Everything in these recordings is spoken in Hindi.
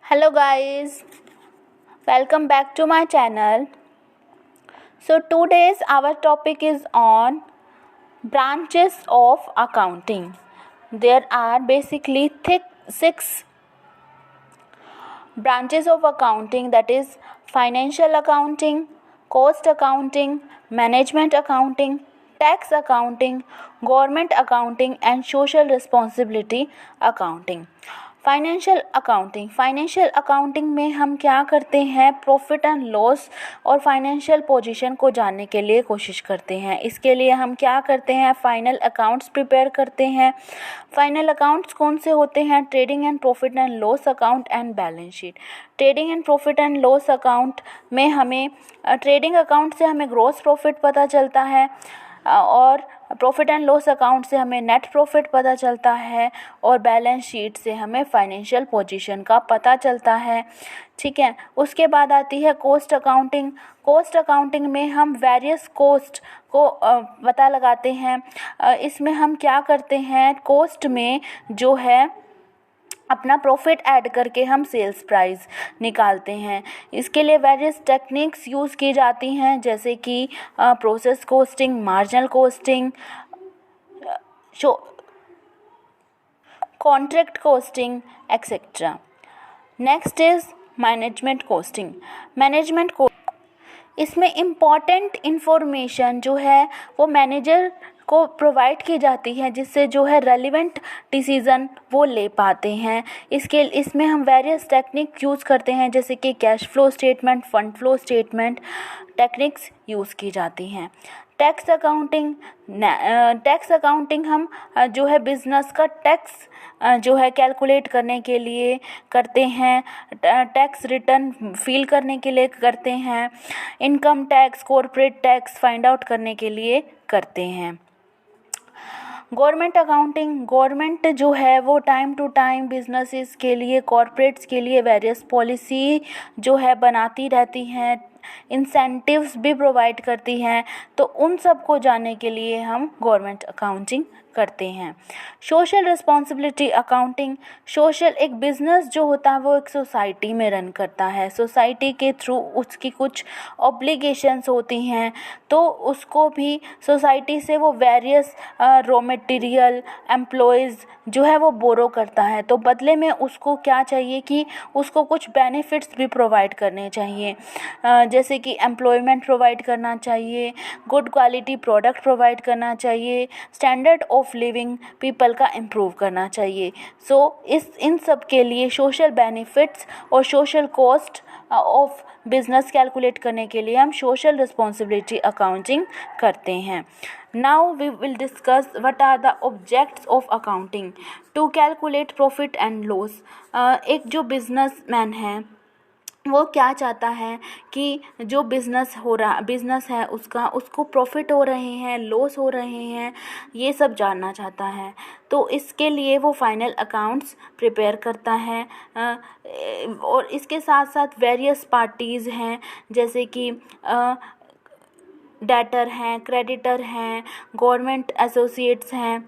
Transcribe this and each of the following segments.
Hello guys, welcome back to my channel. So today's our topic is on branches of accounting. There are basically six branches of accounting, that is financial accounting, cost accounting, management accounting, tax accounting, government accounting and social responsibility accounting. Financial accounting में हम क्या करते हैं, प्रॉफिट एंड लॉस और फाइनेंशियल पोजीशन को जानने के लिए कोशिश करते हैं. इसके लिए हम क्या करते हैं, फाइनल अकाउंट्स प्रिपेयर करते हैं. फाइनल अकाउंट्स कौन से होते हैं, trading and profit and loss account and balance sheet. Trading and profit and loss account में हमें ट्रेडिंग अकाउंट से हमें ग्रॉस प्रॉफिट पता चलता है और प्रॉफिट एंड लॉस अकाउंट से हमें नेट प्रॉफिट पता चलता है और बैलेंस शीट से हमें फाइनेंशियल पोजीशन का पता चलता है. ठीक है. उसके बाद आती है कॉस्ट अकाउंटिंग. कॉस्ट अकाउंटिंग में हम वेरियस कॉस्ट को पता लगाते हैं. इसमें हम क्या करते हैं, कॉस्ट में जो है अपना प्रॉफिट ऐड करके हम सेल्स प्राइस निकालते हैं. इसके लिए वेरियस टेक्निक्स यूज़ की जाती हैं, जैसे कि process costing, marginal costing, contract costing etcetera. Next is management costing. इसमें इम्पॉर्टेंट इन्फॉर्मेशन जो है वो मैनेजर को प्रोवाइड की जाती है, जिससे जो है रेलिवेंट डिसीज़न वो ले पाते हैं. इसमें हम वेरियस टेक्निक यूज़ करते हैं, जैसे कि cash flow statement, fund flow statement techniques use की जाती हैं. टैक्स अकाउंटिंग हम जो है बिज़नेस का टैक्स जो है कैलकुलेट करने के लिए करते हैं, टैक्स रिटर्न फिल करने के लिए करते हैं, income tax, corporate tax find out करने के लिए करते हैं. गवर्नमेंट जो है वो टाइम टू टाइम बिजनेसेस के लिए, कॉर्पोरेट्स के लिए वेरियस पॉलिसी जो है बनाती रहती हैं, इंसेंटिव्स भी प्रोवाइड करती हैं. तो उन सब को जानने के लिए हम गवर्नमेंट अकाउंटिंग करते हैं. Social responsibility accounting. एक बिज़नेस जो होता है वो एक सोसाइटी में रन करता है. सोसाइटी के थ्रू उसकी कुछ ऑब्लिगेशंस होती हैं, तो उसको भी सोसाइटी से वो वेरियस रॉ मटेरियल, एम्प्लॉयज़ जो है वो बोरो करता है. तो बदले में उसको क्या चाहिए कि उसको कुछ बेनिफिट्स भी प्रोवाइड करने चाहिए, जैसे कि एम्प्लॉयमेंट प्रोवाइड करना चाहिए, गुड क्वालिटी प्रोडक्ट प्रोवाइड करना चाहिए, स्टैंडर्ड ऑफ लिविंग पीपल का इम्प्रूव करना चाहिए. इन सब के लिए सोशल बेनिफिट्स और social cost of business calculate करने के लिए हम सोशल रिस्पॉन्सिबिलिटी अकाउंटिंग करते हैं. Now we will discuss what are the objects of accounting to calculate profit and loss. एक जो बिजनेसमैन है वो क्या चाहता है कि जो बिज़नेस है उसको प्रॉफिट हो रहे हैं, लॉस हो रहे हैं, ये सब जानना चाहता है. तो इसके लिए वो फाइनल अकाउंट्स प्रिपेयर करता है. और इसके साथ साथ वेरियस पार्टीज़ हैं, जैसे कि डेटर हैं, क्रेडिटर हैं, गवर्नमेंट एसोसिएट्स हैं,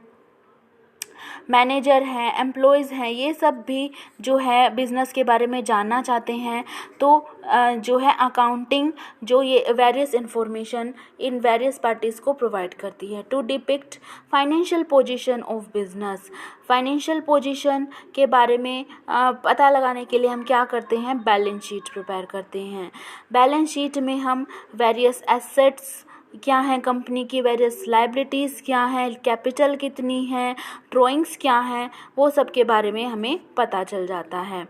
मैनेजर हैं, एम्प्लॉयज़ हैं. ये सब भी जो है बिज़नेस के बारे में जानना चाहते हैं. तो जो है अकाउंटिंग जो ये various information in various parties को प्रोवाइड करती है. To depict financial position of business. Financial position के बारे में पता लगाने के लिए हम क्या करते हैं, बैलेंस शीट प्रिपेयर करते हैं. बैलेंस शीट में हम वेरियस एसेट्स क्या हैं कंपनी की, वेरियस लाइबिलिटीज़ क्या हैं, कैपिटल कितनी है, ड्राइंग्स क्या हैं, वो सब के बारे में हमें पता चल जाता है.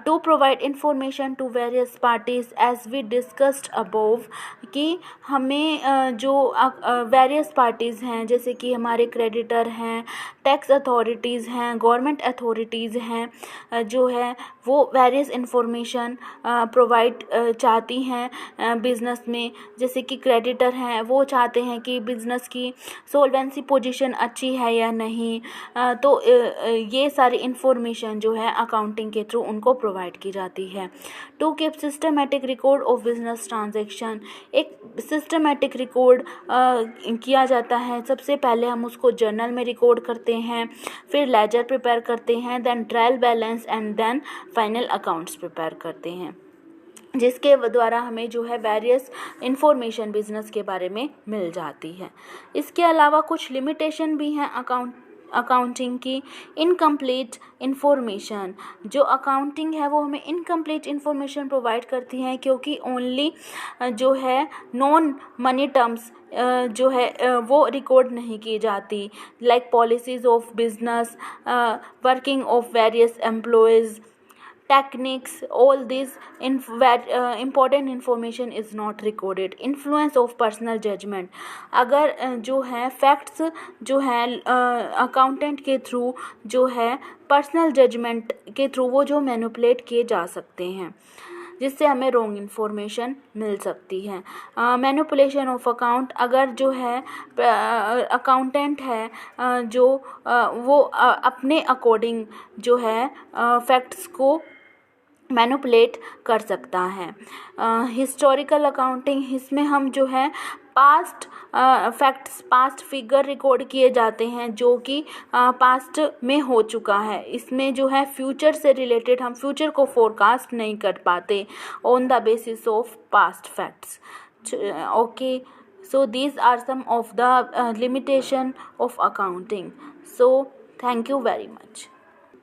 To provide information to various parties as we discussed above, कि हमें जो वेरियस पार्टीज़ हैं, जैसे कि हमारे क्रेडिटर हैं, टैक्स अथॉरिटीज़ हैं, गवर्नमेंट अथॉरिटीज़ हैं, जो है वो वेरियस इंफॉर्मेशन प्रोवाइड चाहती हैं बिज़नेस में. जैसे कि क्रेडिटर हैं, वो चाहते हैं कि बिज़नेस की सोल्वेंसी पोजीशन अच्छी है या नहीं. तो ये सारी इंफॉर्मेशन जो है अकाउंटिंग के थ्रू उनको प्रोवाइड की जाती है. To keep systematic record of business transaction. एक सिस्टमेटिक रिकॉर्ड किया जाता है. सबसे पहले हम उसको जर्नल में रिकॉर्ड करते हैं, फिर लेजर प्रिपेयर करते हैं, then trial balance and then final accounts prepare करते हैं, जिसके द्वारा हमें जो है वेरियस इंफॉर्मेशन बिजनेस के बारे में मिल जाती है। इसके अलावा कुछ लिमिटेशन भी हैं अकाउंटिंग की। इनकम्प्लीट इन्फॉर्मेशन, जो अकाउंटिंग है वो हमें इनकम्प्लीट इन्फॉर्मेशन प्रोवाइड करती हैं, क्योंकि ओनली जो है नॉन मनी टर्म्स जो है वो रिकॉर्ड नहीं की जाती, like policies of business, working of various employees, techniques, all this important information is not recorded. Influence of personal judgment, अगर जो है फैक्ट्स जो है अकाउंटेंट के थ्रू जो है पर्सनल जजमेंट के थ्रू वो जो मैनिपुलेट किए जा सकते हैं, जिससे हमें रॉन्ग इन्फॉर्मेशन मिल सकती है। मैनिपुलेशन ऑफ अकाउंट, अगर जो है अकाउंटेंट है जो वो अपने अकॉर्डिंग जो है फैक्ट्स को मैनिपुलेट कर सकता है। हिस्टोरिकल अकाउंटिंग, इसमें हम जो है past facts, past figure record किए जाते हैं जो कि पास्ट में हो चुका है। इसमें जो है फ्यूचर से रिलेटेड हम फ्यूचर को फोरकास्ट नहीं कर पाते on the basis of past facts. Okay, so these are some of the limitation of accounting. So thank you very much.